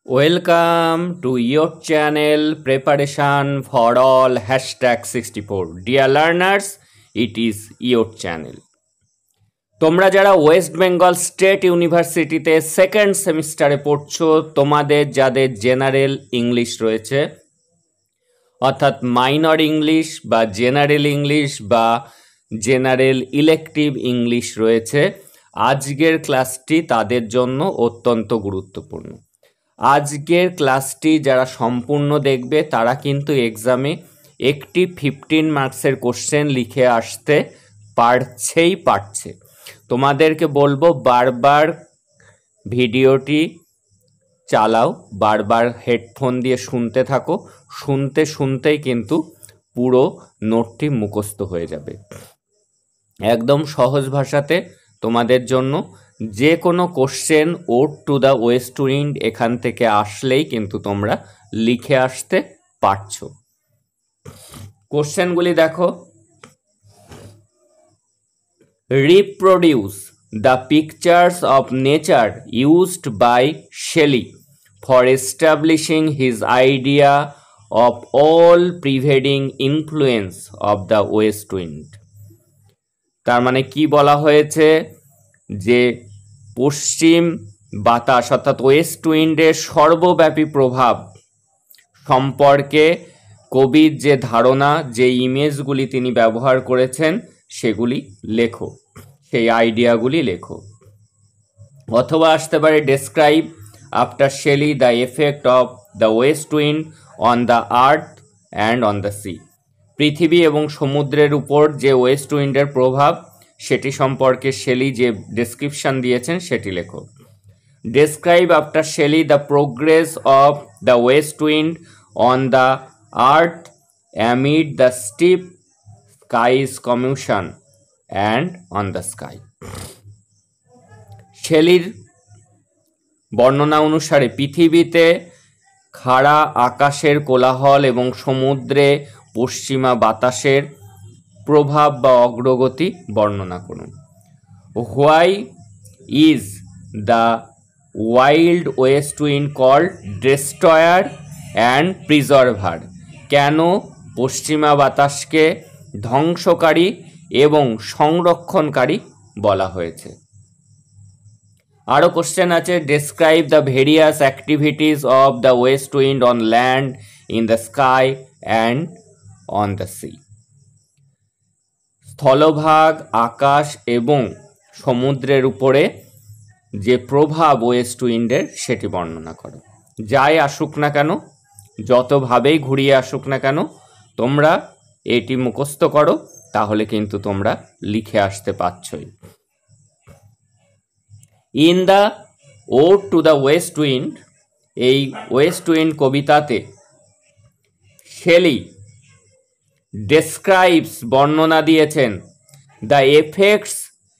Welcome to your channel Preparation for All #64. Dear learners, it is your channel. তোমরা যারা West Bengal state ইউনিভার্সিটিতে second সেমিস্টারে পড়ছো, তোমাদের যাদের জেনারেল ইংলিশ রয়েছে, অর্থাৎ মাইনর ইংলিশ বা জেনারেল ইংলিশ বা জেনারেল ইলেকটিভ ইংলিশ রয়েছে, আজকের ক্লাসটি তাদের জন্য অত্যন্ত গুরুত্বপূর্ণ। আজকের ক্লাসটি যারা সম্পূর্ণ দেখবে তারা কিন্তু এক্সামে একটি 15 মার্কসের কোশ্চেন লিখে আসতে পারছে। তোমাদেরকে বলবো বারবার ভিডিওটি চালাও, বারবার হেডফোন দিয়ে শুনতে থাকো, শুনতেই কিন্তু পুরো নোটটি মুখস্থ হয়ে যাবে। একদম সহজ ভাষাতে তোমাদের জন্য যে কোনো question ode to the West Wind এখান থেকে আসলেই কিন্তু তোমরা লিখে আসতে পারছো। কোশ্চেনগুলি দেখো। Reproduce the pictures of nature used by Shelley for establishing his idea of all pervading influence of the West wind. তার মানে কি বলা হয়েছে, যে পশ্চিম বাতাস অর্থাৎ ওয়েস্ট উইন্ডের সর্বব্যাপী প্রভাব সম্পর্কে কবির যে ধারণা, যে ইমেজগুলি তিনি ব্যবহার করেছেন সেগুলি লেখো, সেই আইডিয়াগুলি লেখো। অথবা আসতে পারে describe after Shelley the effect of the West wind on the earth and on the sea. পৃথিবী এবং সমুদ্রের উপর যে ওয়েস্ট উইন্ডের প্রভাব সেটি সম্পর্কে শেলি যে ডেসক্রিপশন দিয়েছেন সেটি লেখো। Describe after Shelley the progress of the West wind on the earth amid the steep skies commotion and on the sky. শেলির বর্ণনা অনুসারে পৃথিবীতে খাড়া আকাশের কোলাহল এবং সমুদ্রে পশ্চিমা বাতাসের প্রভাব বা অগ্রগতি বর্ণনা করুন। Why is the wild west wind called destroyer and preserver. কেন পশ্চিমা বাতাসকে ধ্বংসকারী এবং সংরক্ষণকারী বলা হয়েছে। আরও কোশ্চেন আছে, describe the various activities of the West wind on land, in the sky and on the sea. স্থলভাগ, আকাশ এবং সমুদ্রের উপরে যে প্রভাব ওয়েস্ট উইন্ডের সেটি বর্ণনা করো। যাই আসুক না কেন, যতভাবেই ঘুরিয়ে আসুক না কেন, তোমরা এটি মুখস্থ করো, তাহলে কিন্তু তোমরা লিখে আসতে পারছই। In the ode to the West wind, এই ওয়েস্ট উইন্ড কবিতাতে শেলি ডেসক্রাইবস বর্ণনা দিয়েছেন the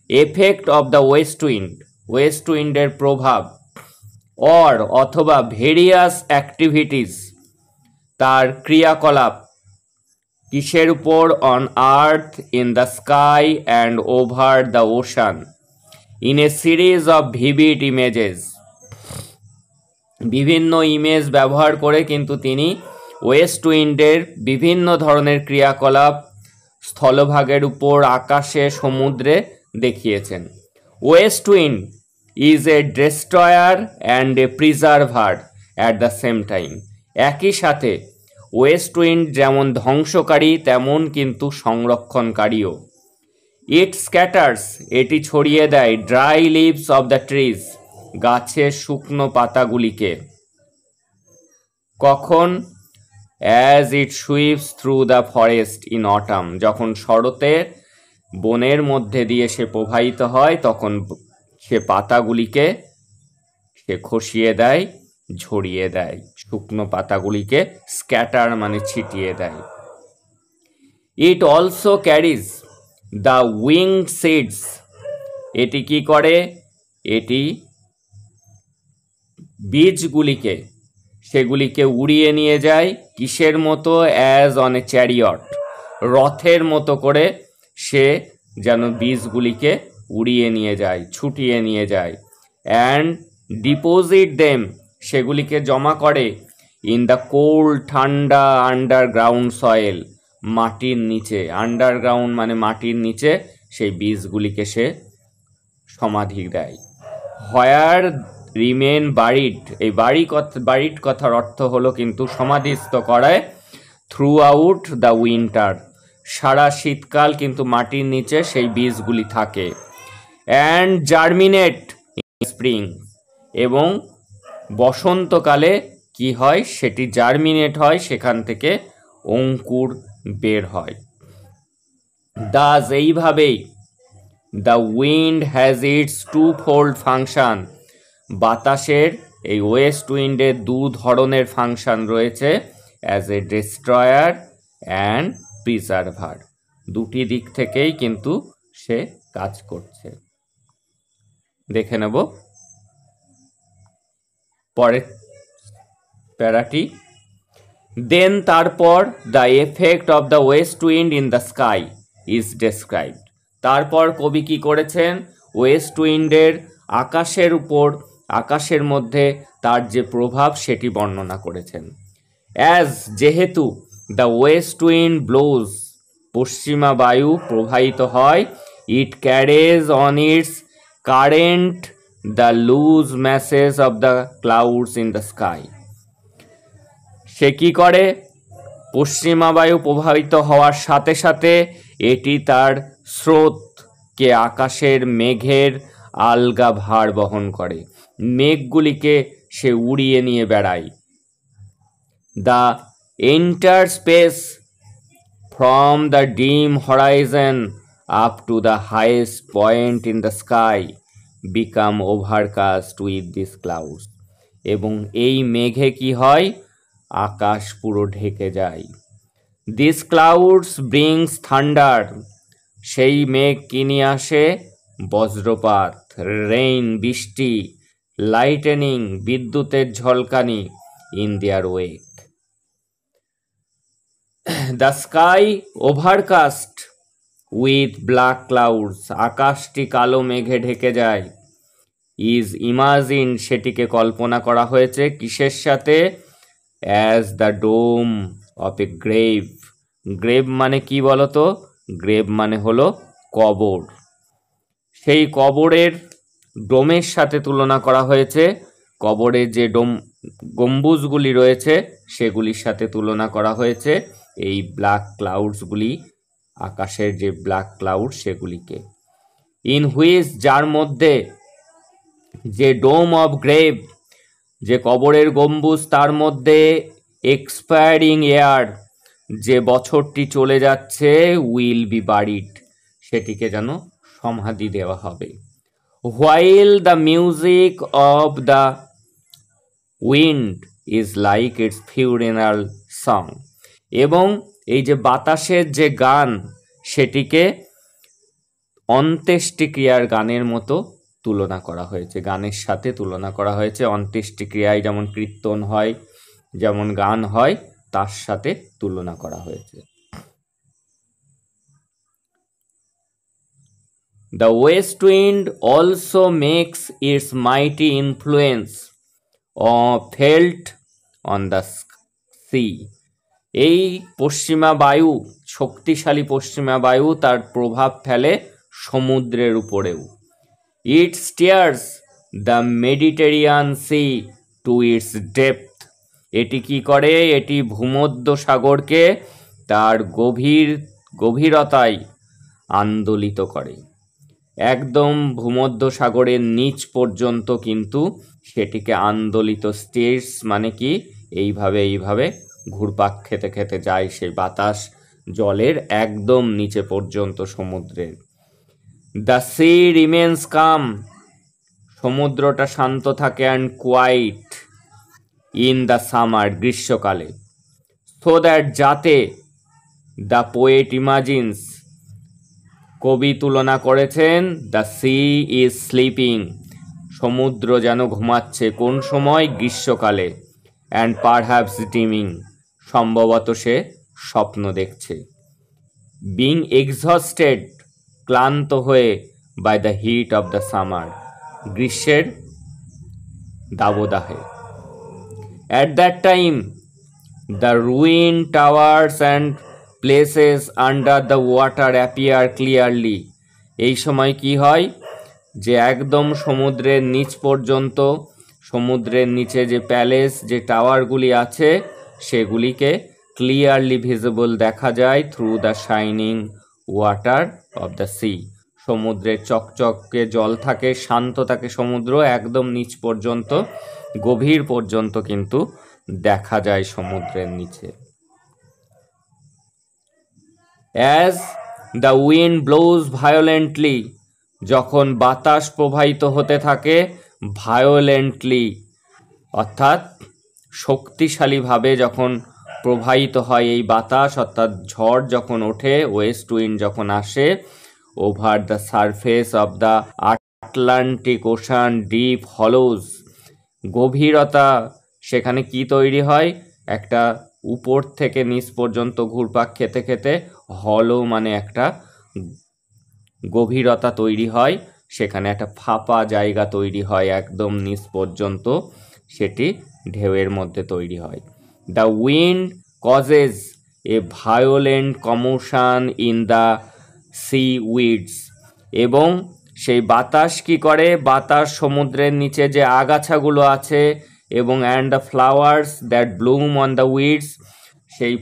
effect of the West wind, west উইন্ডের প্রভাব, অথবা ভেরিয়াস অ্যাক্টিভিটিস, তার ক্রিয়াকলাপ, কিসের উপর, on earth, in the sky and over the ocean, in a series of vivid images. বিভিন্ন ইমেজ ব্যবহার করে কিন্তু তিনি ওয়েস্ট উইন্ডের বিভিন্ন ধরনের ক্রিয়াকলাপ স্থলভাগের উপর, আকাশে, সমুদ্রে দেখিয়েছেন। West wind is a destroyer and a preserver at the same time. একই সাথে ওয়েস্ট উইন্ড যেমন ধ্বংসকারী তেমন কিন্তু সংরক্ষণকারীও। ইট স্ক্যাটার্স, এটি ছড়িয়ে দেয়, dry leaves of the trees, গাছের শুকনো পাতাগুলিকে। কখন? As it sweeps through the forest in autumn, যখন শরতে বনের মধ্যে দিয়ে সে প্রবাহিত হয় তখন সে পাতাগুলিকে সে খসিয়ে দেয়, ঝরিয়ে দেয়, শুকনো পাতাগুলিকে স্ক্যাটার মানে ছিটিয়ে দেয়। It also carries the winked seeds, এটি কি করে, এটি বীজগুলিকে সেগুলিকে উড়িয়ে নিয়ে যায়, কিসের মতো, অ্যাজ অন এ চ্যারিয়ট, রথের মতো করে সে যেন বীজগুলিকে উড়িয়ে নিয়ে যায়, ছুটিয়ে নিয়ে যায়। অ্যান্ড ডিপোজিট দেম, সেগুলিকে জমা করে ইন দ্য কোল্ড ঠান্ডা আন্ডারগ্রাউন্ড সয়েল, মাটির নিচে। আন্ডারগ্রাউন্ড মানে মাটির নিচে সেই বীজগুলিকে সে সমাধি দেয়। হোয়ার রিমেন বারিড, এই বারিড কথার অর্থ হলো কিন্তু সমাধিস্থ করায়। থ্রু আউট দ্য উইন্টার, সারা শীতকাল কিন্তু মাটির নিচে সেই বীজগুলি থাকে। অ্যান্ড জার্মিনেট ইন স্প্রিং, এবং বসন্তকালে কি হয় সেটি জার্মিনেট হয়, সেখান থেকে অঙ্কুর বের হয়। দাস, এইভাবেই the wind has its two fold function, বাতাসের এই ওয়েস্ট উইন্ডের দু ধরনের ফাংশন রয়েছে, as a destroyer and preserver, দুটি দিক থেকেই কিন্তু সে কাজ করছে। দেখে নেব পরের প্যারাটি। দেন তারপর the effect of the West wind in the sky is described, তারপর কবি কি করেছেন, ওয়েস্ট উইন্ডের আকাশের উপর, আকাশের মধ্যে তার যে প্রভাব সেটি বর্ণনা করেছেন। অ্যাজ, যেহেতু দ্য ওয়েস্ট উইন্ড ব্লোজ, পশ্চিমা বায়ু প্রবাহিত হয়, it carries on its current the loose masses of the clouds in the sky, সে কি করে, পশ্চিমা বায়ু প্রবাহিত হওয়ার সাথে সাথে এটি তার স্রোতকে আকাশের মেঘের আলগা ভার বহন করে, মেঘগুলিকে সে উড়িয়ে নিয়ে বেড়ায়। The entire space from the dim horizon up to the highest point in the sky become overcast with this clouds, এবং এই মেঘে কি হয়, আকাশ পুরো ঢেকে যায়। দিস ক্লাউডস ব্রিংস থান্ডার, সেই মেঘ কি নিয়ে আসে, বজ্রপাত, রেইন, বৃষ্টি, লাইটেনিং, বিদ্যুতের ঝলকানি, in their wake. The sky overcast with black clouds, আকাশটি কালো মেঘে ঢেকে যায়। ইজ ইমাজিন, সেটিকে কল্পনা করা হয়েছে কিসের সাথে, as the dome of a grave, grave মানে কি বলতো, গ্রেভ মানে হলো কবর, সেই কবরের ডোমের সাথে তুলনা করা হয়েছে, কবরের যে গম্বুজগুলি রয়েছে সেগুলির সাথে তুলনা করা হয়েছে এই ব্ল্যাক ক্লাউডসগুলি, আকাশের যে ব্ল্যাক ক্লাউড সেগুলিকে। ইন হুইচ, যার মধ্যে, যে ডোম অফ গ্রেভ, যে কবরের গম্বুজ, তার মধ্যে এক্সপায়ারিং এয়ার, যে বছরটি চলে যাচ্ছে, উইল বি বারিড, সেটিকে যেন সমাধি দেওয়া হবে। While the music of the wind is like it's funeral song, এবং এই যে বাতাসের যে গান সেটিকে অন্ত্যেষ্টিক্রিয়ার গানের মতো তুলনা করা হয়েছে, গানের সাথে তুলনা করা হয়েছে। অন্ত্যেষ্টিক্রিয়ায় যেমন কীর্তন হয়, যেমন গান হয়, তার সাথে তুলনা করা হয়েছে। The west wind also makes its mighty influence felt on the sea. এই পশ্চিমা বায়ু, শক্তিশালী পশ্চিমা বায়ু তার প্রভাব ফেলে সমুদ্রের উপরেও। It steers the Mediterranean Sea to its depth. এটি কি করে, এটি ভূমধ্য সাগরকে তার গভীরতায় আন্দোলিত করে, একদম ভূমধ্য সাগরের নিচ পর্যন্ত কিন্তু সেটিকে আন্দোলিত, স্টেটস মানে কি, এইভাবে ঘুরপাক খেতে খেতে যায় সেই বাতাস জলের একদম নিচে পর্যন্ত সমুদ্রের। দ্য সি রিমেন্স কাম, সমুদ্রটা শান্ত থাকে, and quiet in the summer, গ্রীষ্মকালে। সো দ্যাট, যাতে, দ্য পোয়েট ইমাজিনস, কবি তুলনা করেছেন, দ্য সি ইজ স্লিপিং, সমুদ্র যেন ঘুমাচ্ছে, কোন সময়, গ্রীষ্মকালে। অ্যান্ড পারহ্যাপস ড্রিমিং, সম্ভবত সে স্বপ্ন দেখছে। বিং এক্সহস্টেড, ক্লান্ত হয়ে, by the heat of the summer, গ্রীষ্মের দাবদাহে। At that time, the ruined towers and places under the water appear clearly. এই সময় কি হয়, যে একদম সমুদ্রের নিচ পর্যন্ত, সমুদ্রের নিচে যে প্যালেস, যে টাওয়ারগুলি আছে, সেগুলিকে ক্লিয়ারলি ভিজিবল দেখা যায় through the shining water of the sea. সমুদ্রের চকচকে জল থাকে, শান্ত থাকে সমুদ্র, একদম নিচ পর্যন্ত, গভীর পর্যন্ত কিন্তু দেখা যায় সমুদ্রের নিচে। As the wind blows violently, যখন বাতাস প্রবাহিত হতে থাকে ভায়োলেন্টলি, অর্থাৎ শক্তিশালীভাবে যখন প্রবাহিত হয় এই বাতাস, অর্থাৎ ঝড় যখন ওঠে, ওয়েস্ট উইন্ড যখন আসে, over the surface of the Atlantic ocean deep hollows, গভীরতা, সেখানে কি তৈরি হয়, একটা উপর থেকে নিচ পর্যন্ত ঘুরপাক খেতে খেতে হলো মানে একটা গভীরতা তৈরি হয়, সেখানে একটা ফাঁপা জায়গা তৈরি হয় একদম নিচ পর্যন্ত, সেটি ঢেউয়ের মধ্যে তৈরি হয়। The wind causes A violent commotion in the sea weeds, এবং সেই বাতাস কি করে, বাতাস সমুদ্রের নিচে যে আগাছাগুলো আছে এবং and the flowers that Bloom on the weeds, সেই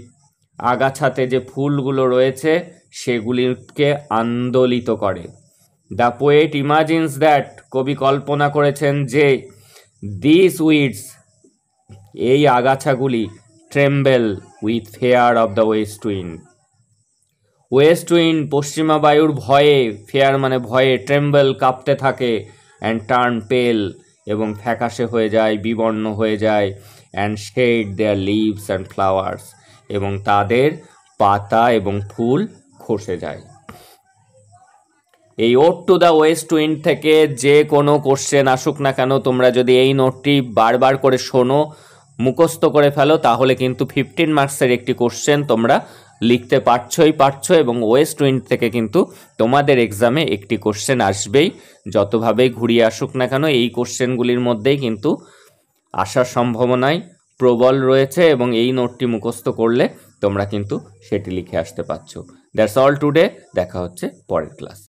আগাছাতে যে ফুলগুলো রয়েছে সেগুলিকে আন্দোলিত করে। দ্য পোয়েট ইমাজিনস দ্যাট, কবি কল্পনা করেছেন যে দিস উইডস, এই আগাছাগুলি tremble with fear of the West wind, west wind পশ্চিমা বায়ুর ভয়ে, ফেয়ার মানে ভয়ে, ট্রেম্বল কাঁপতে থাকে, অ্যান্ড টার্ন পেল, এবং ফ্যাকাশে হয়ে যায়, বিবর্ণ হয়ে যায়, and shed their leaves and flowers, এবং তাদের পাতা এবং ফুল খসে যায়। এই ode to the West Wind থেকে যে কোনো কোশ্চেন আসুক না কেন, তোমরা যদি এই নোটটি বারবার করে শোনো, মুখস্থ করে ফেলো, তাহলে কিন্তু 15 মার্কসের একটি কোশ্চেন তোমরা লিখতে পারছো, এবং ওয়েস্ট উইন্ড থেকে কিন্তু তোমাদের এক্সামে একটি কোশ্চেন আসবেই, যতভাবেই ঘুরিয়ে আসুক না কেন এই কোশ্চেনগুলির মধ্যেই কিন্তু আসার সম্ভাবনায় প্রবল রয়েছে, এবং এই নোটটি মুখস্থ করলে তোমরা কিন্তু সেটি লিখে আসতে পারছো। দ্যাটস অল টুডে, দেখা হচ্ছে পরের ক্লাস।